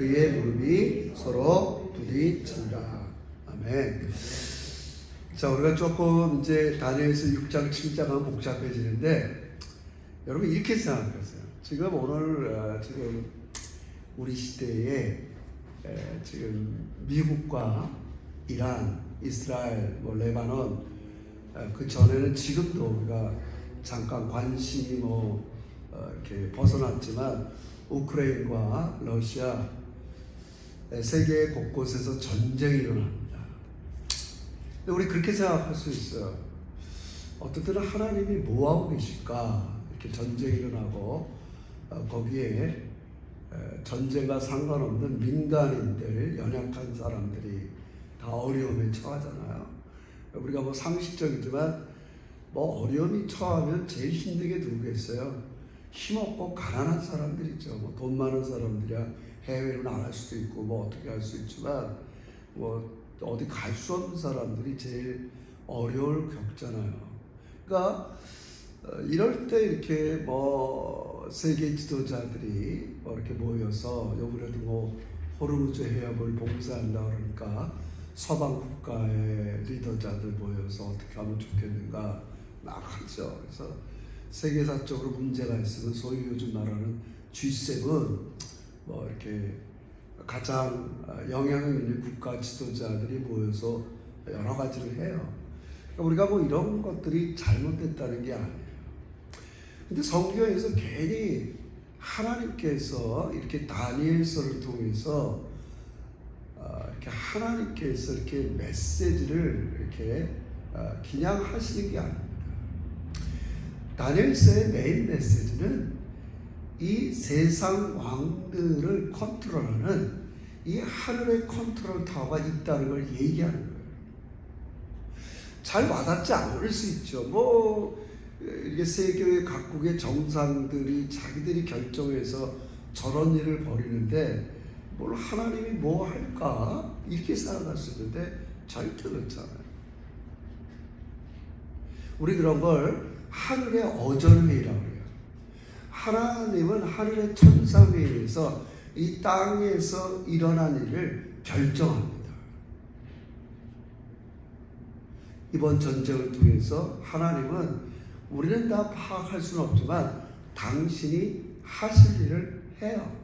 그의 무릎이 서로 부딪힌다. 아멘. 자, 우리가 조금 이제 다니엘서 6장, 7장은 복잡해지는데, 여러분 이렇게 생각하세요. 지금 오늘 지금 우리 시대에 지금 미국과 이란, 이스라엘, 레바논, 그 전에는 지금도 우리가 잠깐 관심이 이렇게 벗어났지만 우크라이나와 러시아, 세계 곳곳에서 전쟁이 일어납니다. 근데 우리 그렇게 생각할 수 있어요. 어떤 때는 하나님이 뭐하고 계실까? 이렇게 전쟁이 일어나고 거기에 전쟁과 상관없는 민간인들, 연약한 사람들이 다 어려움에 처하잖아요. 우리가 상식적이지만 어려움이 처하면 제일 힘든 게 누구겠어요? 힘없고 가난한 사람들이죠. 돈 많은 사람들이야 해외로 나갈 수도 있고 어떻게 할 수 있지만 어디 갈 수 없는 사람들이 제일 어려움을 겪잖아요. 그러니까 이럴 때 이렇게 세계 지도자들이 이렇게 모여서 요번에도 호르무즈 해협을 봉사한다 그러니까 서방 국가의 리더자들 모여서 어떻게 하면 좋겠는가 막 하죠. 그래서 세계사적으로 문제가 있으면 소위 요즘 말하는 G7 이렇게 가장 영향력 있는 국가 지도자들이 모여서 여러 가지를 해요. 그러니까 우리가 이런 것들이 잘못됐다는 게 아니에요. 근데 성경에서 괜히 하나님께서 이렇게 다니엘서를 통해서 이렇게 하나님께서 이렇게 메시지를 이렇게 그냥 하시는 게 아닙니다. 다니엘서의 메인 메시지는 이 세상 왕들을 컨트롤하는 이 하늘의 컨트롤 타워가 있다는 걸 얘기하는 거예요. 잘 와닿지 않을 수 있죠. 이게 세계 각국의 정상들이 자기들이 결정해서 저런 일을 벌이는데 뭘 하나님이 뭐 할까? 이렇게 생각할 수 있는데 절대 그렇잖아요. 우리 그런 걸 하늘의 어전회의라고 해요. 하나님은 하늘의 천상회의에서 이 땅에서 일어난 일을 결정합니다. 이번 전쟁을 통해서 하나님은 우리는 다 파악할 수는 없지만 당신이 하실 일을 해요.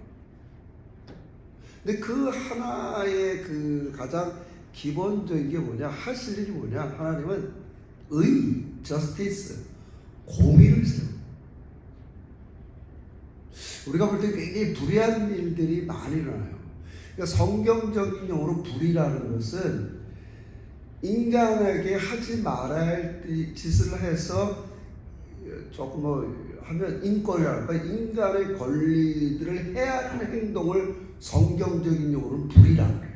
근데 그 하나의 그 가장 기본적인 게 뭐냐? 하실 일이 뭐냐? 하나님은 justice, 공의를 세워. 우리가 볼 때 굉장히 불의한 일들이 많이 일어나요. 그러니까 성경적인 용어로 불의라는 것은 인간에게 하지 말아야 할 짓을 해서 조금 하면 인권이랄까 인간의 권리들을 해야 하는 행동을 성경적인 용어로 불의라고 해요.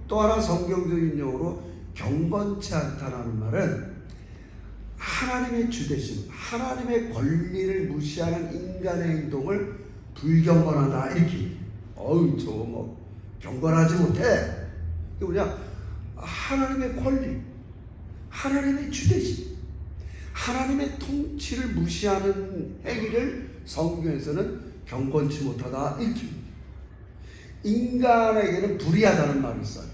또 하나 성경적인 용어로 경건치 않다는 말은 하나님의 주대심, 하나님의 권리를 무시하는 인간의 행동을 불경건하다 이렇게. 저거 경건하지 못해. 이게 뭐냐? 하나님의 권리, 하나님의 주대심, 하나님의 통치를 무시하는 행위를 성경에서는 경건치 못하다 이렇게. 인간에게는 불의하다는 말이 있어요.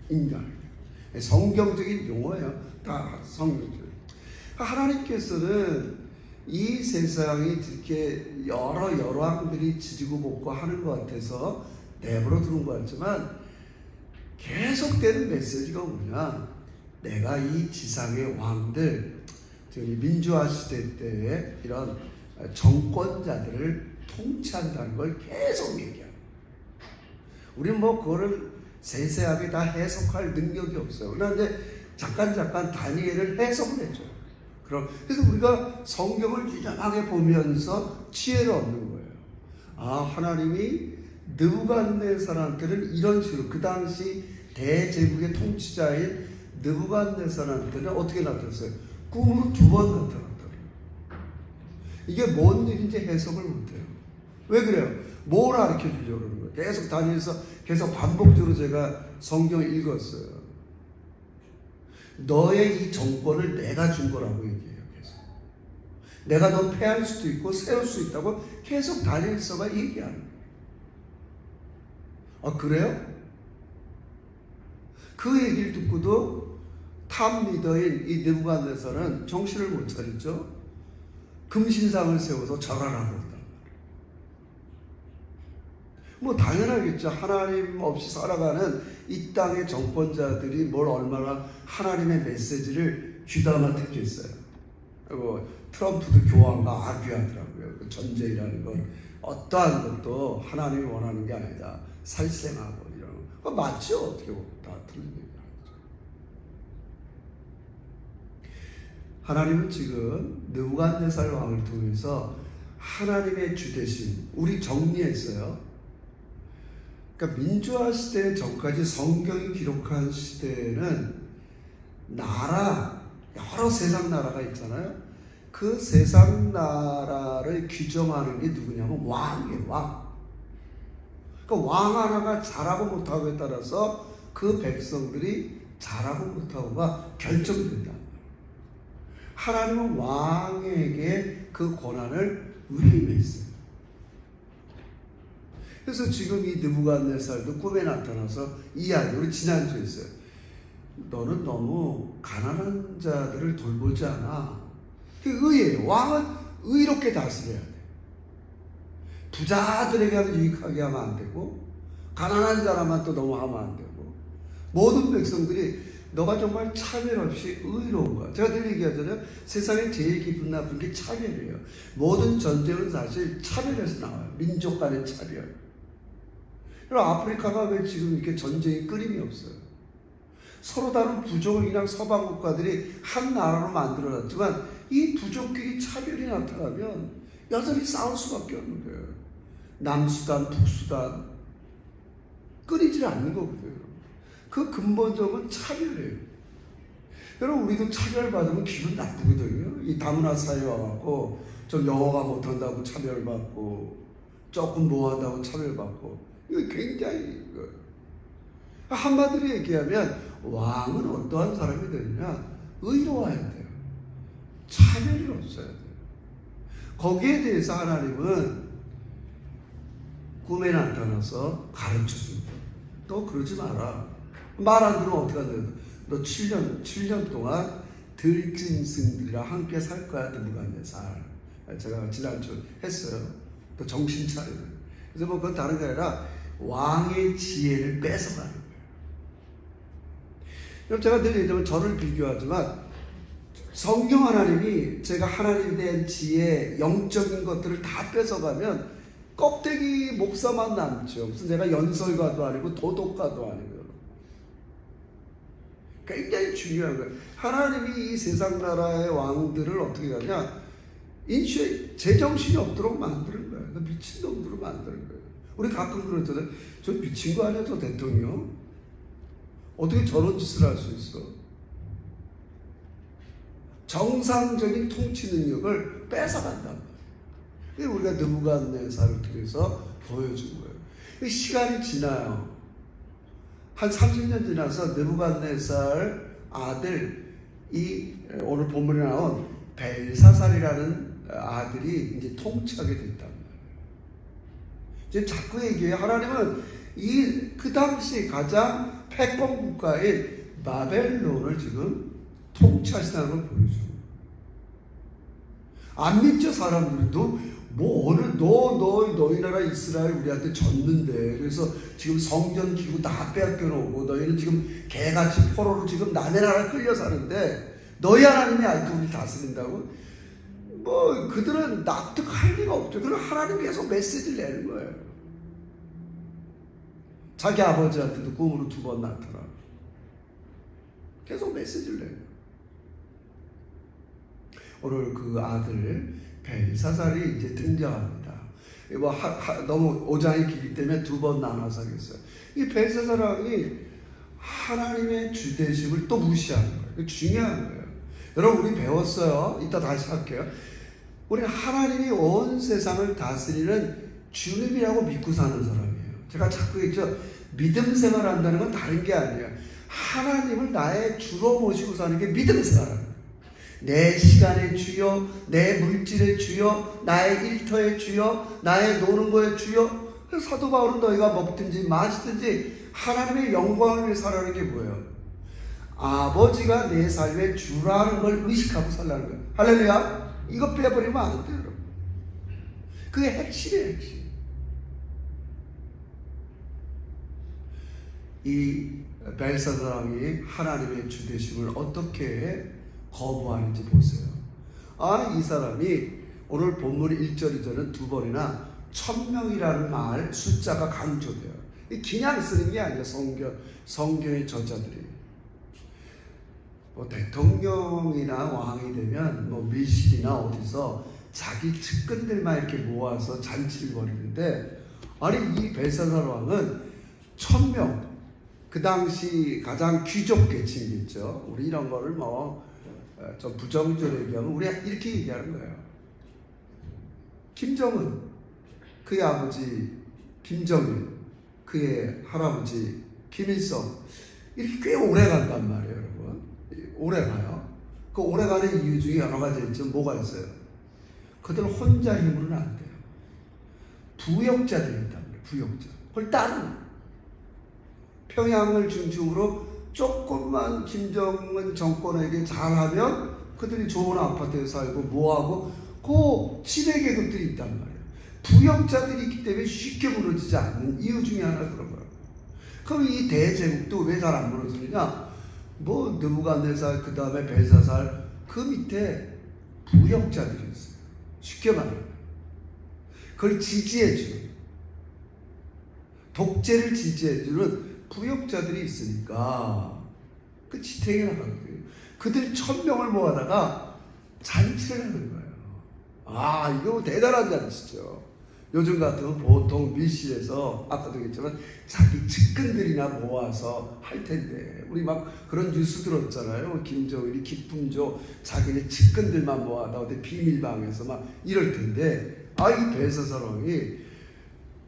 인간에게. 성경적인 용어예요. 다 성경적인. 하나님께서는 이 세상이 이렇게 여러 왕들이 지지고 볶고 하는 것 같아서 내버려 두는 것 같지만 계속되는 메시지가 뭐냐? 내가 이 지상의 왕들, 민주화 시대 때의 이런 정권자들을 통치한다는 걸 계속 얘기해요. 우리는 그거를 세세하게 다 해석할 능력이 없어요. 그런데 잠깐 다니엘을 해석을 해줘요. 그래서 우리가 성경을 유연하게 보면서 지혜를 얻는 거예요. 하나님이 느부갓네살한테는 이런 식으로 그 당시 대제국의 통치자인 느부갓네살한테는 어떻게 나타났어요? 꿈으로 2번 나타났더래요. 이게 뭔 일인지 해석을 못해요. 왜 그래요? 뭘 가르쳐 주려고 그러는 거예요? 계속 다니면서 계속 반복적으로 제가 성경을 읽었어요. 너의 이 정권을 내가 준 거라고 얘기해요. 계속. 내가 너 패할 수도 있고 세울 수 있다고 계속 다니엘서가 얘기하는 거예요. 아, 그래요? 그 얘기를 듣고도 탑 리더인 이 느부갓네살은 정신을 못 차리죠. 금신상을 세워서 절하라고 그랬단 말이에요. 뭐 당연하겠죠. 하나님 없이 살아가는 이 땅의 정권자들이 뭘 얼마나 하나님의 메시지를 귀담아 듣겠어요. 그리고 트럼프도 교황과 아귀하더라고요. 그 전쟁이라는 건 어떠한 것도 하나님이 원하는 게 아니다. 살생하고 이런 거. 그거 맞죠? 어떻게 보면 다 틀린 얘기죠. 하나님은 지금 느부갓네살 왕을 통해서 하나님의 주대신 우리 정리했어요. 그러니까 민주화 시대 전까지 성경이 기록한 시대에는 나라, 여러 세상 나라가 있잖아요. 그 세상 나라를 규정하는 게 누구냐면 왕이에요. 왕. 그러니까 왕 하나가 잘하고 못하고에 따라서 그 백성들이 잘하고 못하고가 결정된다. 하나님은 왕에게 그 권한을 위임했어요. 그래서 지금 이 느부갓네살도 꿈에 나타나서 이야기, 우리 지난주에 했어요. 너는 너무 가난한 자들을 돌보지 않아. 그게 의예요. 왕은 의롭게 다스려야 돼. 부자들에게만 유익하게 하면 안 되고, 가난한 자라만 또 너무 하면 안 되고, 모든 백성들이 너가 정말 차별 없이 의로운 거야. 제가 늘 얘기하잖아요. 세상에 제일 기분 나쁜 게 차별이에요. 모든 전쟁은 사실 차별에서 나와요. 민족 간의 차별. 그럼 아프리카가 왜 지금 이렇게 전쟁이 끊임이 없어요? 서로 다른 부족을 그냥 서방 국가들이 한 나라로 만들어놨지만 이 부족끼리 차별이 나타나면 여전히 싸울 수밖에 없는 거예요. 남수단, 북수단 끊이질 않는 거거든요. 그 근본적인 차별이에요. 여러분, 우리도 차별받으면 기분 나쁘거든요. 이 다문화 사회에 와갖고 좀 영어가 못한다고 차별받고 조금 뭐한다고 차별받고 이거 굉장히 한마디로 얘기하면 왕은 어떠한 사람이 되느냐? 의로워야 돼요. 차별이 없어야 돼요. 거기에 대해서 하나님은 꿈에 나타나서 가르쳐줍니다. 너 그러지 마라. 말 안 들으면 어떻게 하냐? 너 7년 동안 들짐승들이랑 함께 살 거야, 느부갓네살. 제가 지난주 했어요. 또 정신 차리는. 그래서 뭐 그건 다른 게 아니라 왕의 지혜를 뺏어가는 거예요. 그럼 제가 늘 얘기하면 저를 비교하지만 성경 하나님이 제가 하나님에 대한 지혜, 영적인 것들을 다 뺏어가면 껍데기 목사만 남죠. 무슨 내가 연설가도 아니고 도덕가도 아니고. 굉장히 중요한 거예요. 하나님이 이 세상 나라의 왕들을 어떻게 하냐? 인슈에 제정신이 없도록 만드는 거예요. 미친놈으로 만드는 거예요. 우리 가끔 그러잖아요. 저 미친 거 아니야, 저 대통령? 어떻게 저런 짓을 할 수 있어? 정상적인 통치 능력을 뺏어간단 말이에요. 우리가 느부갓네살을 통해서 보여준 거예요. 시간이 지나요. 한 30년 지나서 느부갓네살 아들, 오늘 본문에 나온 벨사살이라는 아들이 이제 통치하게 됐단 말이에요. 이제 자꾸 얘기해요. 하나님은 그 당시 가장 패권 국가인 바벨론을 지금 통치하시다는 걸 보여주는 거예요. 안 믿죠, 사람들도. 너희 나라 이스라엘 우리한테 졌는데, 그래서 지금 성전 기구 다 빼앗겨 놓고, 너희는 지금 개같이 포로로 지금 남의 나라 끌려 사는데, 너희 하나님이 아직도 우리 다스린다고? 그들은 납득할 리가 없죠. 그럼 하나님 계속 메시지를 내는 거예요. 자기 아버지한테도 꿈으로 2번 나타나. 계속 메시지를 내는 거예요. 오늘 그 아들 벨사살이 이제 등장합니다. 너무 5장이 길기 때문에 2번 나눠서 하겠어요. 이 벨사살 왕이 하나님의 주대심을 또 무시하는 거예요. 이거 중요한 거예요. 여러분, 우리 배웠어요. 이따 다시 할게요. 우리는 하나님이 온 세상을 다스리는 주님이라고 믿고 사는 사람이에요. 제가 자꾸 했죠. 믿음 생활한다는 건 다른 게 아니에요. 하나님을 나의 주로 모시고 사는 게 믿음 생활이에요. 내 시간의 주여, 내 물질의 주여, 나의 일터의 주여, 나의 노는 거의 주여. 사도 바울은 너희가 먹든지 마시든지 하나님의 영광을 위해 살아가는 게 뭐예요? 아버지가 내 삶의 주라는 걸 의식하고 살라는 거예요. 할렐루야. 이거 빼버리면 안 돼요, 여러분. 그게 핵심이에요, 핵심. 이 벨사살 왕이 하나님의 주되심을 어떻게 거부하는지 보세요. 이 사람이 오늘 본문 1절 2절은 두 번이나 1000명이라는 말 숫자가 강조돼요. 그냥 쓰는 게 아니에요. 성경의 저자들이. 대통령이나 왕이 되면 밀실이나 어디서 자기 측근들만 이렇게 모아서 잔치를 벌이는데, 아니 이 벨사살 왕은 1000명, 그 당시 가장 귀족 계층이겠죠. 우리 이런 거를 좀 부정적으로 얘기하면 우리가 이렇게 얘기하는 거예요. 김정은, 그의 아버지 김정일, 그의 할아버지 김일성, 이렇게 꽤 오래 간단 말이에요, 여러분. 오래 가요. 그 오래 가는 이유 중에 여러 가지 있죠. 뭐가 있어요? 그들 혼자 힘으로는 안 돼요. 부역자들이 있단 말이에요. 부역자. 그걸 따르는. 평양을 중심으로 조금만 김정은 정권에게 잘하면 그들이 좋은 아파트에 살고 뭐하고 그 지배계급들이 있단 말이에요. 부역자들이 있기 때문에 쉽게 무너지지 않는 이유 중에 하나 그런 거예요. 그럼 이 대제국도 왜 잘 안 무너지느냐? 느부갓네살, 그 다음에 벨사살, 그 밑에 부역자들이 있어요. 쉽게 말하면 그걸 지지해주는, 독재를 지지해주는 부역자들이 있으니까 그 지탱이 나가는 거예요. 그들 1000명을 모아다가 잔치를 하는 거예요. 이거 대단한 잔치죠. 요즘 같으면 보통 밀실에서 아까도 얘기했지만 자기 측근들이나 모아서 할 텐데, 우리 막 그런 뉴스 들었잖아요. 김정일이 기품조 자기네 측근들만 모아다 어디 비밀방에서 막 이럴 텐데, 이 벨사살 왕이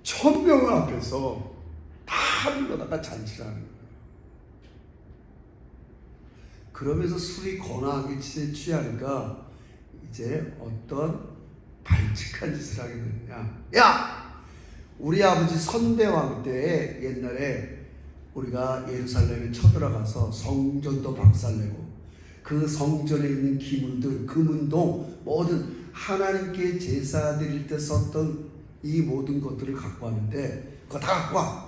1000명 앞에서 다 불러다가 잔치를 하는 거예요. 그러면서 술이 거나하게 취하니까 이제 어떤 발칙한 짓을 하게 되느냐? 야! 우리 아버지 선대왕 때에 옛날에 우리가 예루살렘에 쳐들어가서 성전도 박살내고 그 성전에 있는 기물들, 금은동, 모든 하나님께 제사 드릴 때 썼던 이 모든 것들을 갖고 왔는데 그거 다 갖고 와.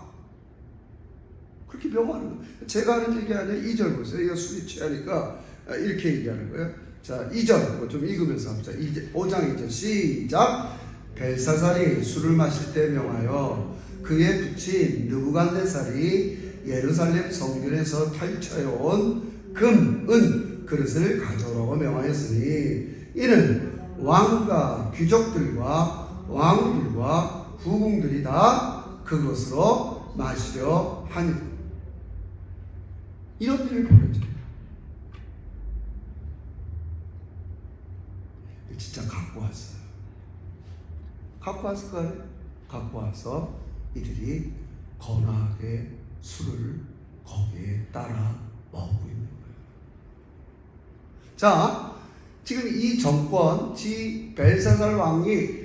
그렇게 명하는 거예요. 제가 하는 얘기 아니에요. 2절 보세요. 이거 술이 취하니까 이렇게 얘기하는 거예요. 자, 2절 좀 읽으면서 합시다. 5장 2절 시작. 벨사살이 술을 마실 때 명하여 그의 부친 느부갓네살이 예루살렘 성전에서 탈취해온 금, 은 그릇을 가져오라고 명하였으니 이는 왕과 귀족들과 왕들과 후궁들이 다 그것으로 마시려 하니. 이런 일을 벌여줘요. 진짜 갖고 왔어요. 갖고 왔을 거 아니에요? 갖고 와서 이들이 거나하게 술을 거기에 따라 먹고 있는 거예요. 자, 지금 이 정권, 벨사살 왕이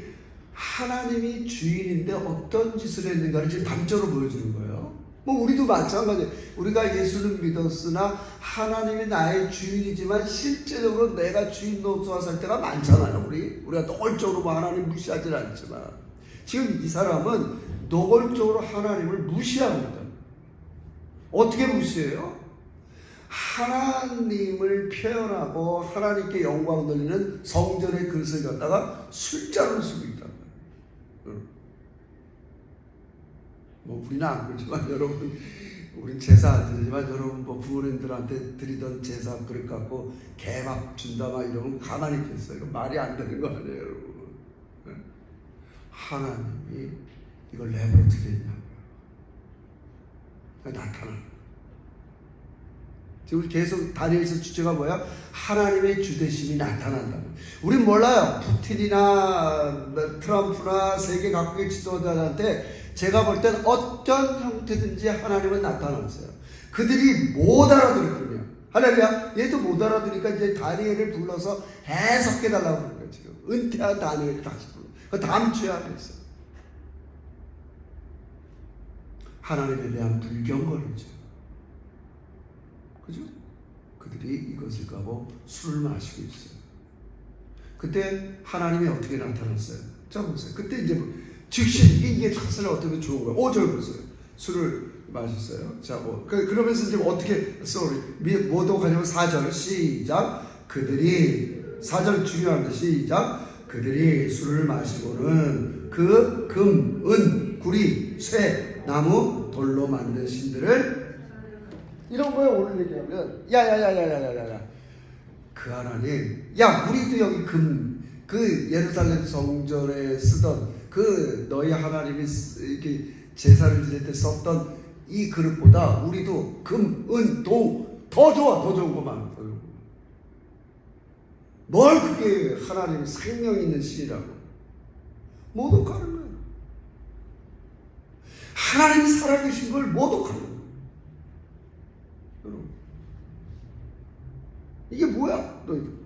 하나님이 주인인데 어떤 짓을 했는가를 지금 단적으로 보여주는 거예요. 우리도 마찬가지예요. 우리가 예수를 믿었으나 하나님이 나의 주인이지만 실제적으로 내가 주인 노릇하고 살 때가 많잖아요. 우리가 노골적으로 하나님 무시하지 않지만 지금 이 사람은 노골적으로 하나님을 무시합니다. 어떻게 무시해요? 하나님을 표현하고 하나님께 영광 돌리는 성전의 그릇을 갖다가 술잔으로 쓰고 있단 말이에요. 우리는 안 그러지만 여러분, 우린 제사 안 드리지만 여러분 부모님들한테 드리던 제사 그릇 갖고 개밥 준다 막 이러면 가만히 있겠어요. 이거 말이 안 되는 거 아니에요, 여러분. 하나님이 이걸 내버려 두겠냐고요. 나타나는. 지금 계속 다니엘서 주제가 뭐야? 하나님의 주대심이 나타난다. 우린 몰라요. 푸틴이나 트럼프나 세계 각국의 지도자들한테 제가 볼 땐 어떤 형태든지 하나님은 나타났어요. 그들이 못 알아들을 뿐이야. 할렐루야. 얘도 못 알아들으니까 이제 다니엘을 불러서 해석해달라고 그러는 거예요. 지금 은퇴한 다니엘을 다시 불러. 그 다음 주에 하겠어. 하나님에 대한 불경거리죠. 그죠? 그들이 이것을 가고 술을 마시고 있어요. 그때 하나님이 어떻게 나타났어요? 자 보세요. 그때 이제 즉시 이게 사실 어떻게 좋은 거예요? 5절 보세요. 술을 마셨어요. 자, 그러면서 이제 어떻게 뭐도 가냐면 4절 시작. 그들이 4절 중요합니다. 시작. 그들이 술을 마시고는 그 금, 은, 구리, 쇠, 나무, 돌로 만든 신들을 이런 거에 오늘 얘기하면 야야야야야야야 그 하나님 야 우리도 여기 그 예루살렘 성전에 쓰던 그 너희 하나님이 이렇게 제사를 지낼 때 썼던 이 그릇보다 우리도 금, 은, 동 더 좋아. 더 좋은 것만 뭘 그게 하나님이 생명 있는 신이라고 모독하는 거예요. 하나님이 살아계신 걸 모독하는 거예요. 여러분 이게 뭐야 너희들.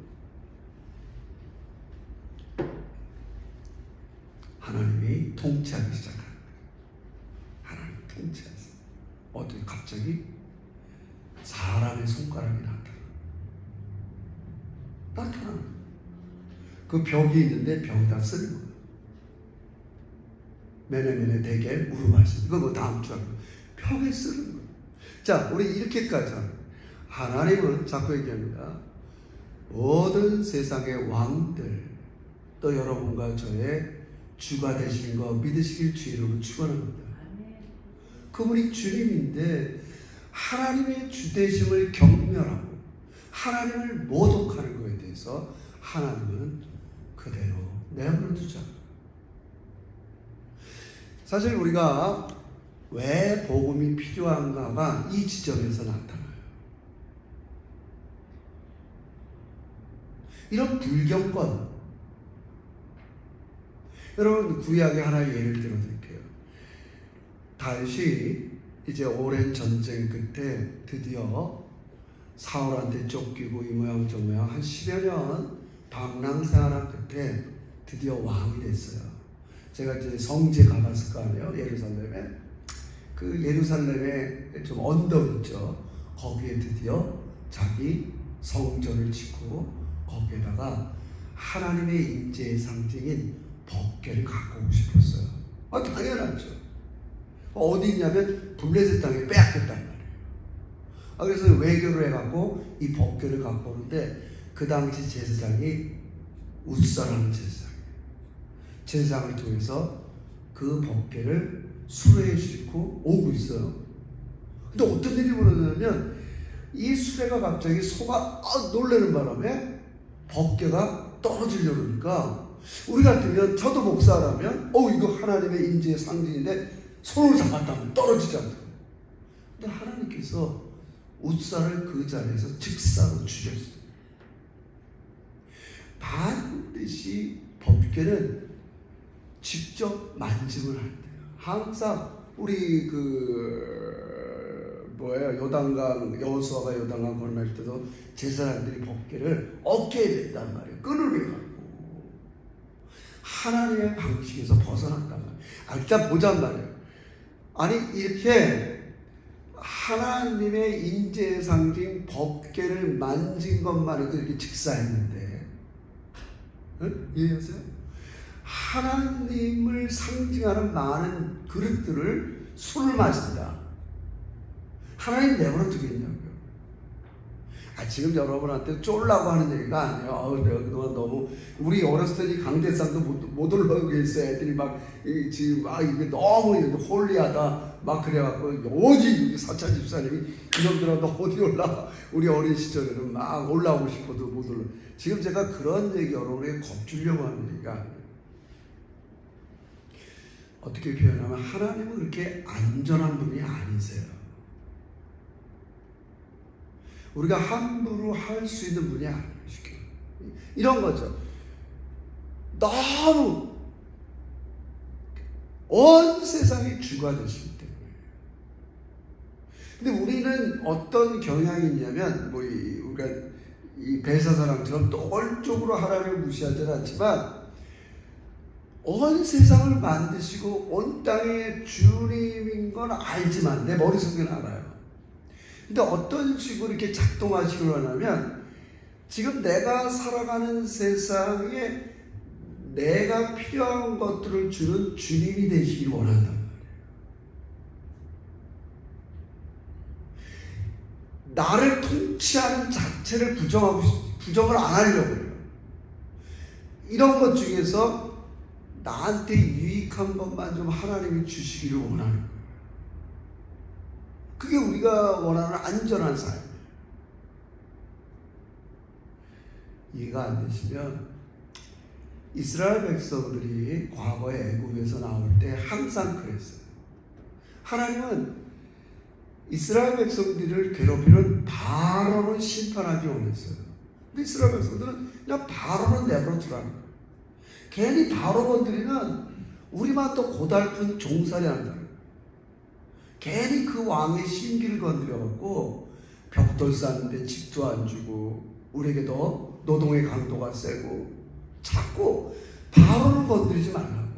하나님이 통치하기 시작하는 거예요. 하나님 통치하세요. 어떻게 갑자기 사람의 손가락이 나타나는 그 벽이 있는데 벽에다 쓰는 거예요. 매네매네 대게 무릎하시는 그거 다음 주에 벽에 쓰는 거예요. 자 우리 이렇게까지 하는 하나님은 자꾸 얘기합니다. 모든 세상의 왕들 또 여러분과 저의 주가 되시는 거 믿으시길 주 이름으로 축원합니다. 그분이 주님인데 하나님의 주되심을 경멸하고 하나님을 모독하는 것에 대해서 하나님은 그대로 내버려 두자. 사실 우리가 왜 복음이 필요한가가 이 지점에서 나타나요. 이런 불경권. 여러분 구약의 하나의 예를 들어드릴게요. 다윗이 이제 오랜 전쟁 끝에 드디어 사울한테 쫓기고 이 모양 저 모양 한 10여 년 방랑생활한 끝에 드디어 왕이 됐어요. 제가 이제 성지에 가봤을 거 아니에요. 예루살렘에. 그 예루살렘에 좀 언덕 있죠. 거기에 드디어 자기 성전을 짓고 거기에다가 하나님의 임재의 상징인 법궤를 갖고 오고 싶었어요. 당연하죠. 어디 있냐면 블레셋 땅에 빼앗겼단 말이에요. 그래서 외교를 해갖고 이 법궤를 갖고 오는데 그 당시 제사장이 웃사라는 제사장이에요. 제사장을 통해서 그 법궤를 수레에 싣고 오고 있어요. 근데 어떤 일이 벌어졌냐면 이 수레가 갑자기 소가 놀라는 바람에 법궤가 떨어지려고 그러니까 우리 같으면 저도 목사라면 이거 하나님의 임재의 상징인데 손으로 잡았다면 떨어지지 않다. 근데 하나님께서 웃사를 그 자리에서 즉사로 죽였어요. 반드시 법궤는 직접 만짐을 할 때요. 항상 우리 요단강 여호수아가 요단강 건널 때도 제사장들이 법궤를 어깨에 댄단 말이에요. 끈을 해가지고 하나님의 방식에서 벗어났단 말이에요. 일단 보잔 말이에요. 아니 이렇게 하나님의 인재의 상징 법궤를 만진 것만 해도 이렇게 직사했는데 이해하세요? 하나님을 상징하는 많은 그릇들을 술을 마신다. 하나님 내버려 두겠냐고요. 지금 여러분한테 쫄라고 하는 얘기가 아니에요. 내가 그동안 너무 우리 어렸을 때 강대상도 못 올라오고 있어. 애들이 지금 이게 너무 홀리하다 막 그래갖고 어디 사차 집사님이 이놈들아 너 어디 올라? 우리 어린 시절에는 막 올라오고 싶어도 못 올라. 지금 제가 그런 얘기 여러분에게 겁주려고 하는 얘기가 아니에요. 어떻게 표현하면 하나님은 그렇게 안전한 분이 아니세요. 우리가 함부로 할 수 있는 분이 아니에요. 이런 거죠. 너무 온 세상이 주가 되시기 때문에 근데 우리는 어떤 경향이 있냐면, 우리가 이 벨사사랑처럼 노골적으로 하나님을 무시하지는 않지만, 온 세상을 만드시고 온 땅의 주님인 건 알지만, 내 머릿속에는 알아요. 근데 어떤 식으로 이렇게 작동하시려고 하냐면, 지금 내가 살아가는 세상에 내가 필요한 것들을 주는 주님이 되시길 원한단 말이에요. 나를 통치하는 자체를 부정을 안 하려고 해요. 이런 것 중에서 나한테 유익한 것만 좀 하나님이 주시기를 원하는 거예요. 그게 우리가 원하는 안전한 삶. 이해가 안 되시면, 이스라엘 백성들이 과거에 애굽에서 나올 때 항상 그랬어요. 하나님은 이스라엘 백성들을 괴롭히는 바로는 심판하기 원했어요. 근데 이스라엘 백성들은 그냥 바로는 내버려 두라는 거예요. 괜히 바로 건드리면 우리만 또 고달픈 종살이 한다는 거예요. 괜히 그 왕의 심기를 건드려갖고 벽돌 쌓는데 집도 안 주고, 우리에게도 노동의 강도가 세고, 자꾸 바로는 건드리지 말라고.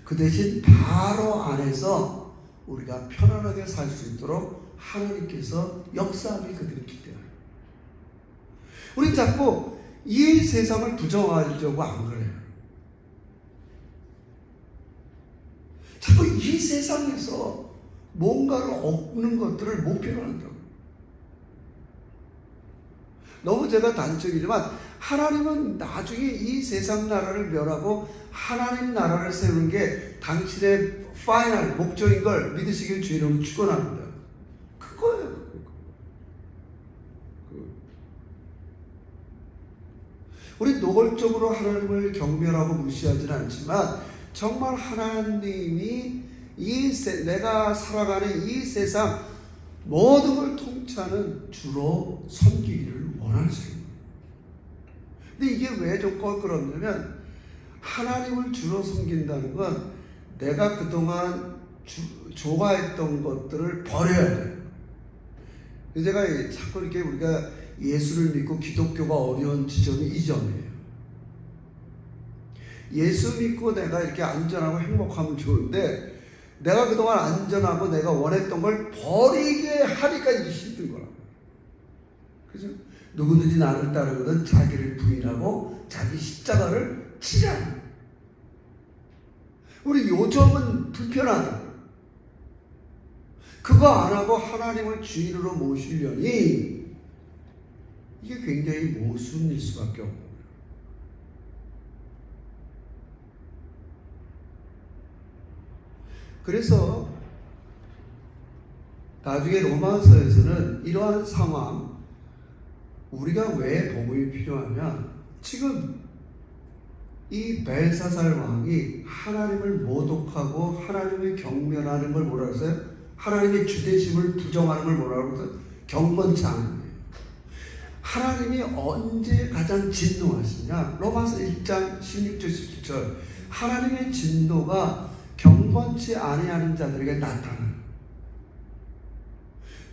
그 대신 바로 안에서 우리가 편안하게 살 수 있도록 하나님께서 역사하기 그들을 기대하는 거예요. 우린 자꾸 이 세상을 부정하려고 안 그래요. 자꾸 이 세상에서 뭔가를 얻는 것들을 목표로 한다고. 너무 제가 단적이지만, 하나님은 나중에 이 세상 나라를 멸하고 하나님 나라를 세우는 게 당신의 파이널 목적인 걸 믿으시길 주의로 축원합니다. 그거예요. 우리 노골적으로 하나님을 경멸하고 무시하지는 않지만, 정말 하나님이 내가 살아가는 이 세상 모든 걸 통치하는 주로 섬기기를 원하시는 거예요. 근데 이게 왜 좀 껄끄럽냐면, 하나님을 주로 섬긴다는 건 내가 그동안 좋아했던 것들을 버려야 돼요. 제가 자꾸 이렇게 우리가 예수를 믿고 기독교가 어려운 지점이 이 점이에요. 예수 믿고 내가 이렇게 안전하고 행복하면 좋은데, 내가 그동안 안전하고 내가 원했던 걸 버리게 하니까 이게 힘든 거라고요. 그죠? 누구든지 나를 따르거든 자기를 부인하고 자기 십자가를 지라. 우리 요점은 불편하다. 그거 안 하고 하나님을 주인으로 모시려니 이게 굉장히 모순일 수밖에 없는 거예요. 그래서 나중에 로마서에서는 이러한 상황, 우리가 왜 복음이 필요하면, 지금 이 벨사살 왕이 하나님을 모독하고 하나님을 경멸하는 걸 뭐라 그랬어요? 하나님의 주대심을 부정하는 걸 뭐라 그랬어요? 경건치 않은 거예요. 하나님이 언제 가장 진노하시냐? 로마서 1장 16절 17절. 하나님의 진노가 경건치 아니하는 자들에게 나타나요.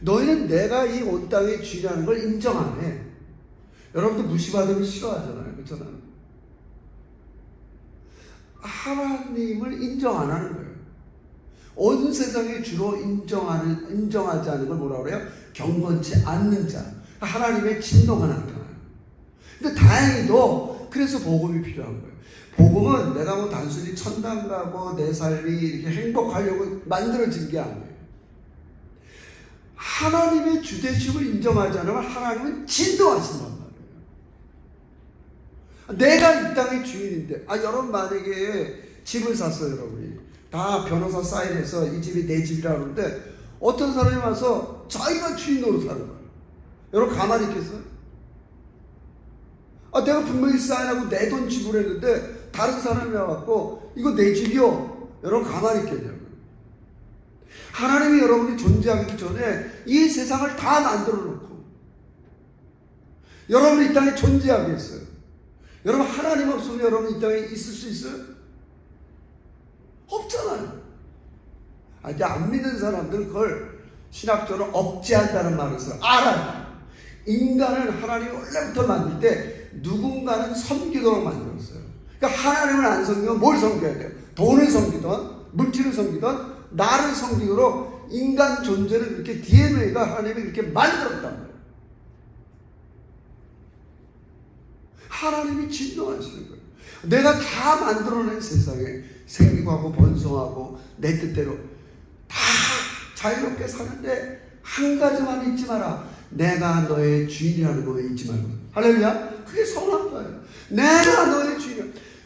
너희는 내가 이 온 땅의 주인이라는 걸 인정 안 해. 여러분도 무시받으면 싫어하잖아요. 그렇잖아요. 하나님을 인정 안 하는 거예요. 온 세상에 주로 인정하지 않는 걸 뭐라고 그래요? 경건치 않는 자. 하나님의 진노가 나타나요. 근데 다행히도 그래서 복음이 필요한 거예요. 복음은 내가 뭐 단순히 천당 가고 내 삶이 이렇게 행복하려고 만들어진 게 아니에요. 하나님의 주대심을 인정하지 않으면 하나님은 진노하신단 말이에요. 내가 이 땅의 주인인데, 여러분 만약에 집을 샀어요, 여러분이. 다 변호사 사인해서 이 집이 내 집이라고 하는데, 어떤 사람이 와서 자기가 주인 노릇 하는 거예요. 여러분 가만히 있겠어요? 내가 분명히 사인하고 내 돈 지불했는데 다른 사람이 와갖고 이거 내 집이요. 여러분 가만히 있겠냐고요. 하나님이 여러분이 존재하기 전에 이 세상을 다 만들어 놓고 여러분이 이 땅에 존재하게 했어요. 여러분 하나님 없으면 여러분 이 땅에 있을 수 있어요? 없잖아요. 이제 안 믿는 사람들은 그걸 신학적으로 억제한다는 말을 써요. 알아요. 인간을 하나님이 원래부터 만들 때 누군가는 섬기도록 만들었어요. 그러니까 하나님을 안 섬기면 뭘 섬겨야 돼요? 돈을 섬기든 물질을 섬기든 나를 섬기도록 인간 존재를 이렇게 DNA가 하나님이 이렇게 만들었단 말이에요. 하나님이 진동하시는 거예요. 내가 다 만들어낸 세상에 생기고 하고 번성하고 내 뜻대로 다 자유롭게 사는데 한 가지만 잊지 마라. 내가 너의 주인이라는 거 잊지 말고. 할렐루야. 그게 선한 거예요. 내가 너의 주인이야.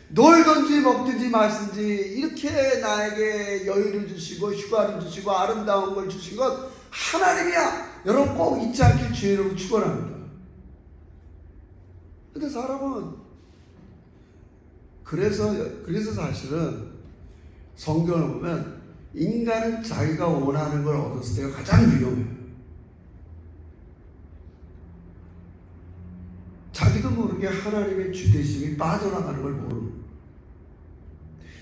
놀든지 먹든지 마시든지 이렇게 나에게 여유를 주시고 휴가를 주시고 아름다운 걸 주신 것 하나님이야. 여러분 꼭 잊지 않길 주의로 축원합니다. 근데 사람은 그래서 사실은 성경을 보면 인간은 자기가 원하는 걸 얻었을 때가 가장 위험해요. 자기도 모르게 하나님의 주대심이 빠져나가는 걸 모르는 거예요.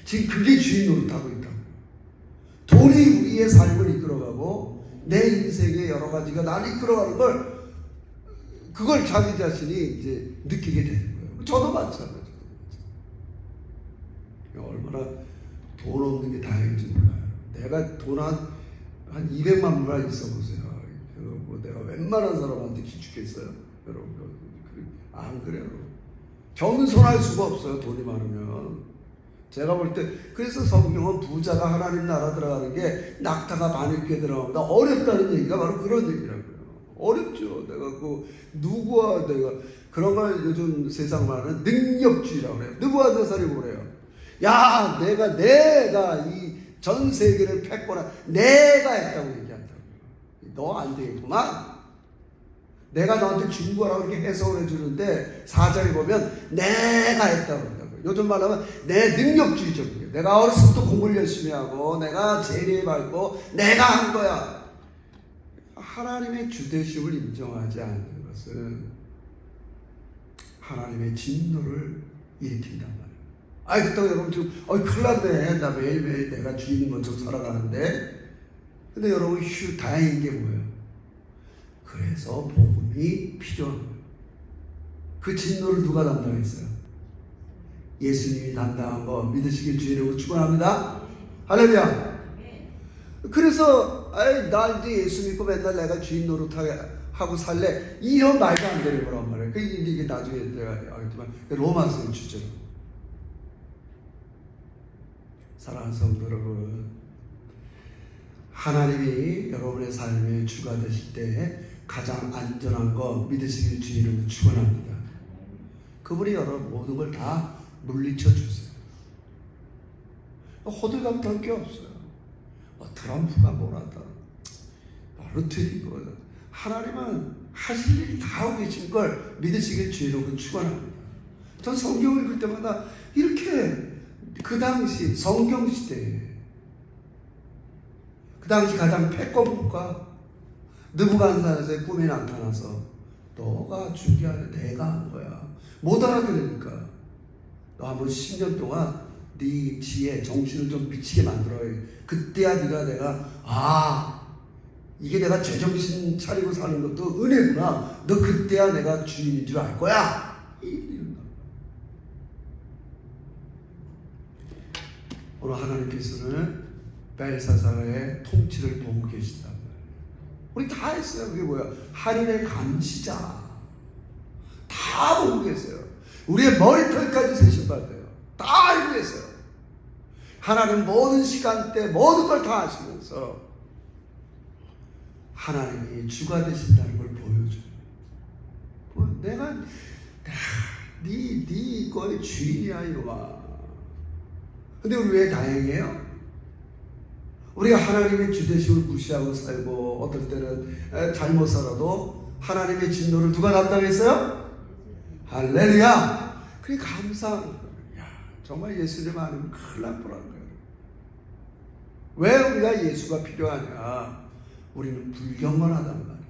지금 그게 주인 노릇하고 있다고. 돈이 우리의 삶을 이끌어가고 내 인생의 여러 가지가 나를 이끌어가는 걸 그걸 자기 자신이 이제 느끼게 되는 거예요. 저도 마찬가지예요. 얼마나 돈 없는 게 다행인지 몰라요. 내가 돈 한 200만 불 있어 보세요. 뭐 내가 웬만한 사람한테 기죽겠어요? 여러분 안 그래요. 겸손할 수가 없어요. 돈이 많으면. 제가 볼 때 그래서 성경은 부자가 하나님 나라 들어가는 게 낙타가 바늘귀에 들어가보다 어렵다는 얘기가 바로 그런 얘기라고요. 어렵죠. 내가 누구와 내가 그런 걸 요즘 세상 말하는 능력주의라고 그래요. 느부갓네살이 뭐래요? 야, 내가 이 전 세계를 패거나 내가 했다고 얘기한다고요. 너 안 되겠구만. 내가 너한테 준 거라고 이렇게 해석을 해주는데 사장이 보면 내가 했다고 한다고요. 요즘 말하면 내 능력주의적이에요. 내가 어렸을 때부터 공부를 열심히 하고 내가 재리에 밝고 내가 한 거야. 하나님의 주대심을 인정하지 않는 것은 하나님의 진노를 일으킨단 말이에요. 그렇다고 여러분 지금 큰일 났네. 나 매일매일 내가 주인인 것처럼 살아가는데. 근데 여러분 다행인 게 뭐예요? 그래서 복음이 필요한 거예요. 그 진노를 누가 담당했어요? 예수님이 담당한 거 믿으시길 주의로 축원합니다. 할렐루야. 그래서 나 이제 예수 믿고 맨날 내가 주인 노릇하고 살래. 이런 말도 안 되는 거란 말이에요. 이게 나중에 내가 알겠지만 로마서의 주제로. 사랑하는 성도 여러분, 하나님이 여러분의 삶의 주가 되실 때 가장 안전한 거 믿으시길 주의로 축원합니다. 그분이 여러분 모든 걸 다 물리쳐 주세요. 호들갑 할 게 없어요. 트럼프가 뭐라다, 루트리 뭐다. 하나님은 하실 일이 다 하고 계신 걸 믿으시길 주의로 축원합니다. 전 성경을 읽을 때마다 이렇게 그 당시 성경 시대에 그 당시 가장 패권국가 느부갓네살의 꿈에 나타나서 너가 준비하는 내가 한 거야. 못 알아들으니까 너 한번 10년 동안 네 지혜 정신을 좀 미치게 만들어야 해. 그때야 내가 이게 내가 제정신 차리고 사는 것도 은혜구나. 너 그때야 내가 주인인 줄 알 거야. 오늘 하나님께서는 벨사사의 통치를 보고 계신단 말이에요. 우리 다 했어요. 그게 뭐야? 하늘의 감시자. 다 보고 계세요. 우리의 머리털까지 세신받아요. 다 알고 계세요. 하나님 모든 시간대 모든 걸 다 아시면서 하나님이 주가 되신다는 걸 보여줘요. 내가 네 거의 주인이야 이놈아. 근데 우리 왜 다행이에요? 우리가 하나님의 주대심을 무시하고 살고 어떨 때는 잘못 살아도 하나님의 진노를 누가 담당했어요? 할렐루야! 그게 감사한 거예요. 정말 예수님 아니면 큰일 날 뻔한 거예요. 왜 우리가 예수가 필요하냐? 우리는 불경건하단 말이에요.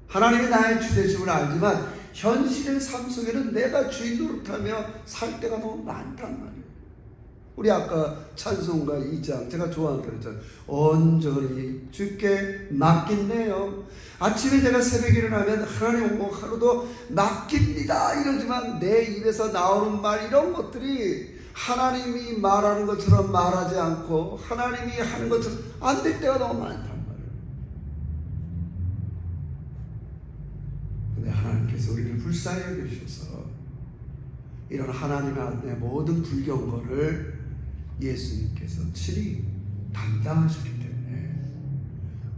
하나님이 나의 주대심을 알지만 현실의 삶 속에는 내가 주인 노릇하며 살 때가 너무 많단 말이에요. 우리 아까 찬송가 2장 제가 좋아하는 거 그랬잖아요. 온전히 주께 맡긴네요. 아침에 제가 새벽에 일어나면 하나님 하루도 맡깁니다 이러지만 내 입에서 나오는 말 이런 것들이 하나님이 말하는 것처럼 말하지 않고 하나님이 하는 것처럼 안 될 때가 너무 많단 말이에요. 근데 하나님께서 우리를 불쌍히 여기셔서 이런 하나님의 안에 모든 불경거를 예수님께서 친히 담당하셨기 때문에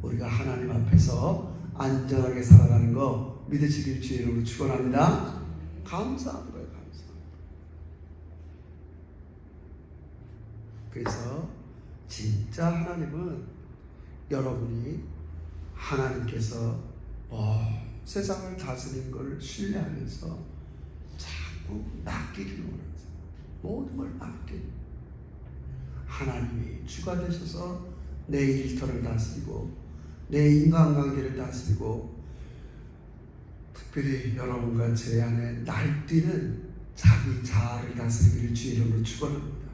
우리가 하나님 앞에서 안전하게 살아가는 거 믿으시길 주의 이름으로 축원합니다. 감사한 거예요. 감사합니다. 그래서 진짜 하나님은 여러분이 하나님께서 세상을 다스리는 걸 신뢰하면서 자꾸 맡기기를 원하세요. 모든 걸 맡기는 하나님이 주가 되셔서 내 일터를 다스리고 내 인간관계를 다스리고 특별히 여러분과 제 안에 날뛰는 자기 자아를 다스리기를 주의 이름으로 축원합니다.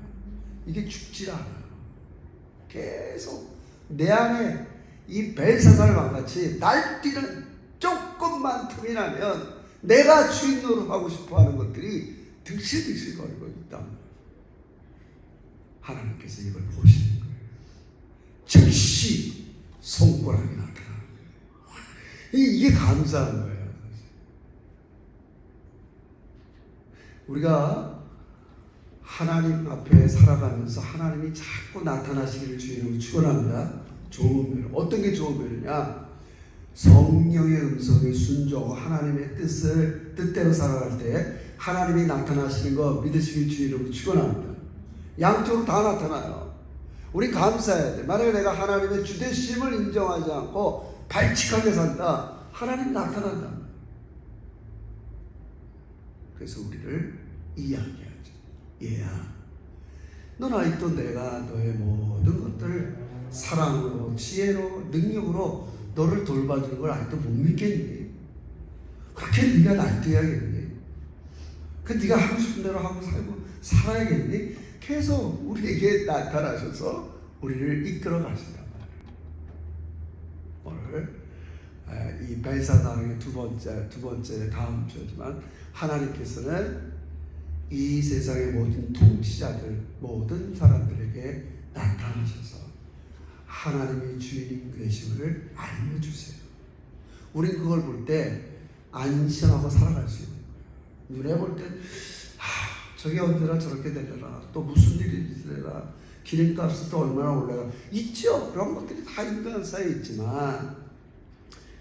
이게 죽지 않아요. 계속 내 안에 이 벨사살 왕같이 날뛰는 조금만 틈이 나면 내가 주인 노릇하고 싶어하는 것들이 득실득실거리고 있다. 하나님께서 이걸 보시는 거예요. 즉시 손가락이 나타나는 거예요. 이게 감사한 거예요. 우리가 하나님 앞에 살아가면서 하나님이 자꾸 나타나시기를 주님으로 축원합니다. 좋은 면, 어떤 게 좋은 면이냐? 성령의 음성에 순종하고 하나님의 뜻대로 살아갈 때 하나님이 나타나시는 거 믿으시길 주님으로 축원합니다. 양쪽으로 다 나타나요. 우리 감사해야 돼. 만약에 내가 하나님의 주되심을 인정하지 않고 발칙하게 산다, 하나님 나타난다. 그래서 우리를 이야기하죠. 얘야, 넌 아직도 내가 너의 모든 것들을 사랑으로, 지혜로, 능력으로 너를 돌봐주는 걸 아직도 못 믿겠니? 그렇게 네가 날뛰어야겠니? 그 네가 하고 싶은 대로 하고 살고 살아야겠니? 계속 우리에게 나타나셔서 우리를 이끌어 가신단 말이에요. 오늘 이 벨사사랑의 두 번째 다음 주지만 하나님께서는 이 세상의 모든 통치자들, 모든 사람들에게 나타나셔서 하나님의 주인이 되심을 알려주세요. 우린 그걸 볼 때 안심하고 살아갈 수 있는 거예요. 눈에 볼 때 저게 언제나 저렇게 되려나, 또 무슨 일이 있으려나, 기름값이 또 얼마나 올라가 있죠. 그런 것들이 다 인간 사이에 있지만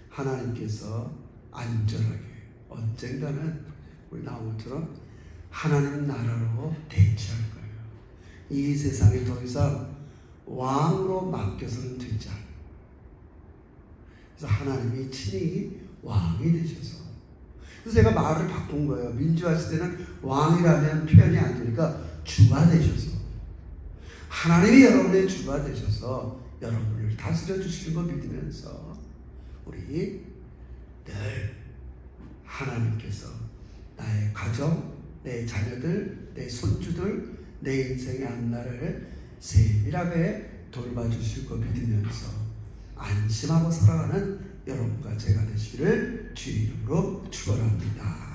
하나님께서 안전하게 언젠가는 우리 나온 것처럼 하나님 나라로 대체할 거예요. 이 세상에 더 이상 왕으로 맡겨서는 되지 않아요. 그래서 하나님이 친히 왕이 되셔서, 그래서 제가 말을 바꾼 거예요. 민주화 시대는 왕이라는 표현이 안 되니까 주가 되셔서, 하나님이 여러분의 주가 되셔서 여러분을 다스려 주시는 걸 믿으면서 우리 늘 하나님께서 나의 가정, 내 자녀들, 내 손주들, 내 인생의 앞날을 세밀하게 돌봐주실 거 믿으면서 안심하고 살아가는 여러분과 제가 되시기를 주의 이름으로 축원합니다.